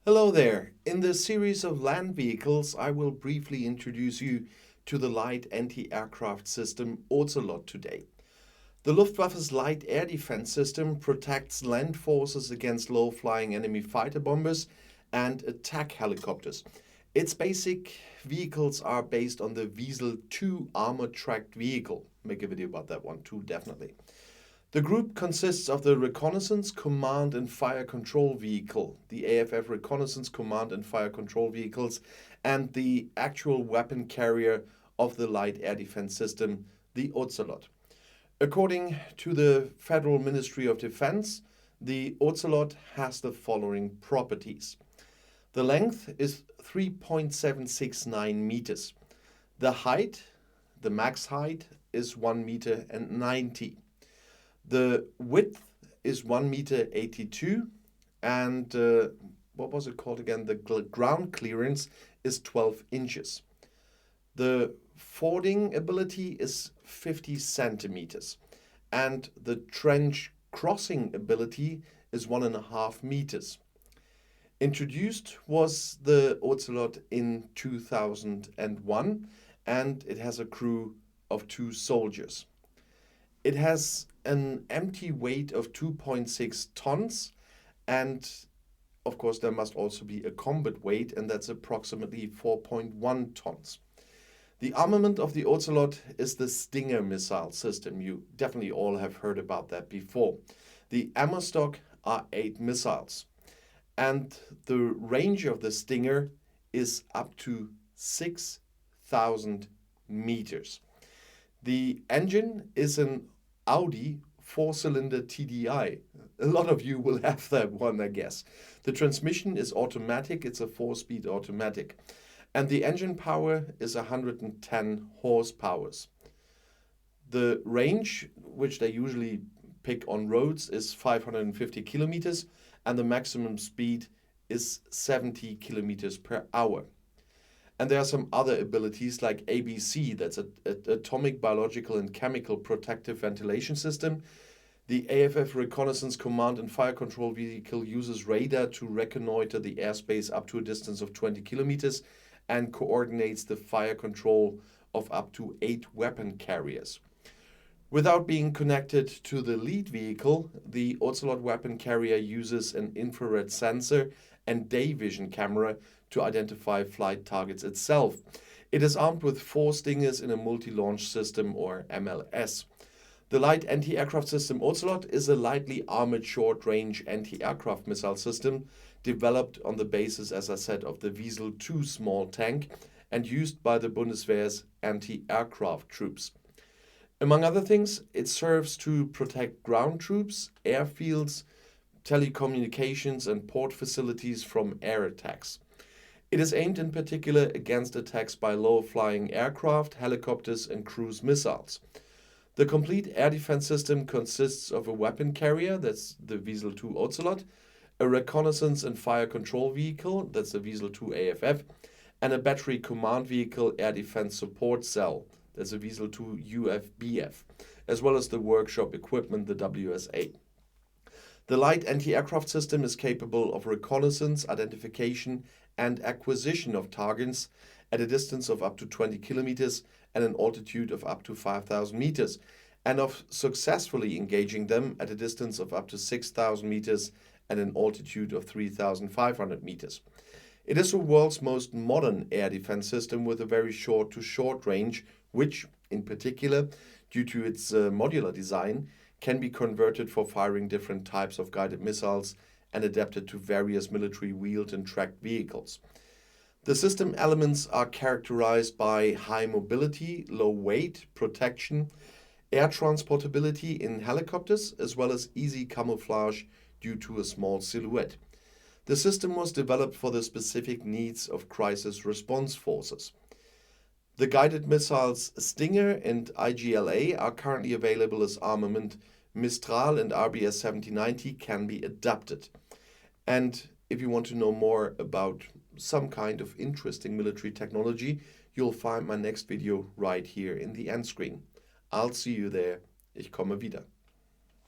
Hello there. In this series of land vehicles, I will briefly introduce you to the light anti-aircraft system Ozelot today. The Luftwaffe's light air defense system protects land forces against low-flying enemy fighter bombers and attack helicopters. Its basic vehicles are based on the Weasel 2 armored tracked vehicle. Make a video about that one too, definitely. The group consists of the Reconnaissance Command and Fire Control Vehicle, the AFF Reconnaissance Command and Fire Control Vehicles, and the actual weapon carrier of the light air defense system, the Ozelot. According to the Federal Ministry of Defense, the Ozelot has the following properties. The length is 3.769 meters. The height, the max height, is 1 meter and 90. The width is 1 meter 82, and what was it called again? The ground clearance is 12 inches. The fording ability is 50 centimeters, and the trench crossing ability is 1.5 meters. Introduced was the Ozelot in 2001, and it has a crew of 2 soldiers. It has an empty weight of 2.6 tons, and of course there must also be a combat weight, and that's approximately 4.1 tons. The armament of the Ozelot is the Stinger missile system. You definitely all have heard about that before. The ammo stock are 8 missiles, and the range of the Stinger is up to 6,000 meters. The engine is an Audi 4-cylinder TDI. A lot of you will have that one, I guess. The transmission is automatic. It's a 4-speed automatic. And the engine power is 110 horsepower. The range, which they usually pick on roads, is 550 kilometers, and the maximum speed is 70 kilometers per hour. And there are some other abilities like ABC, that's an Atomic, Biological and Chemical Protective Ventilation System. The AFF Reconnaissance Command and Fire Control Vehicle uses radar to reconnoiter the airspace up to a distance of 20 kilometers and coordinates the fire control of up to 8 weapon carriers. Without being connected to the lead vehicle, the Ozelot weapon carrier uses an infrared sensor and day vision camera to identify flight targets itself. It is armed with 4 Stingers in a multi-launch system, or MLS. The light anti-aircraft system Ozelot is a lightly armored short-range anti-aircraft missile system developed on the basis, as I said, of the Weasel 2 small tank and used by the Bundeswehr's anti-aircraft troops. Among other things, it serves to protect ground troops, airfields, telecommunications and port facilities from air attacks. It is aimed in particular against attacks by low-flying aircraft, helicopters and cruise missiles. The complete air defense system consists of a weapon carrier, that's the Weasel 2 Ozelot, a reconnaissance and fire control vehicle, that's the Weasel 2 AFF, and a battery command vehicle air defense support cell, that's the Weasel 2 UFBF, as well as the workshop equipment, the WSA. The light anti-aircraft system is capable of reconnaissance, identification and acquisition of targets at a distance of up to 20 kilometers and an altitude of up to 5,000 meters, and of successfully engaging them at a distance of up to 6,000 meters and an altitude of 3,500 meters. It is the world's most modern air defense system with a very short to short range, which, in particular, due to its modular design, can be converted for firing different types of guided missiles and adapted to various military wheeled and tracked vehicles. The system elements are characterized by high mobility, low weight, protection, air transportability in helicopters, as well as easy camouflage due to a small silhouette. The system was developed for the specific needs of crisis response forces. The guided missiles Stinger and IGLA are currently available as armament. Mistral and RBS 7090 can be adapted. And if you want to know more about some kind of interesting military technology, you'll find my next video right here in the end screen. I'll see you there. Ich komme wieder.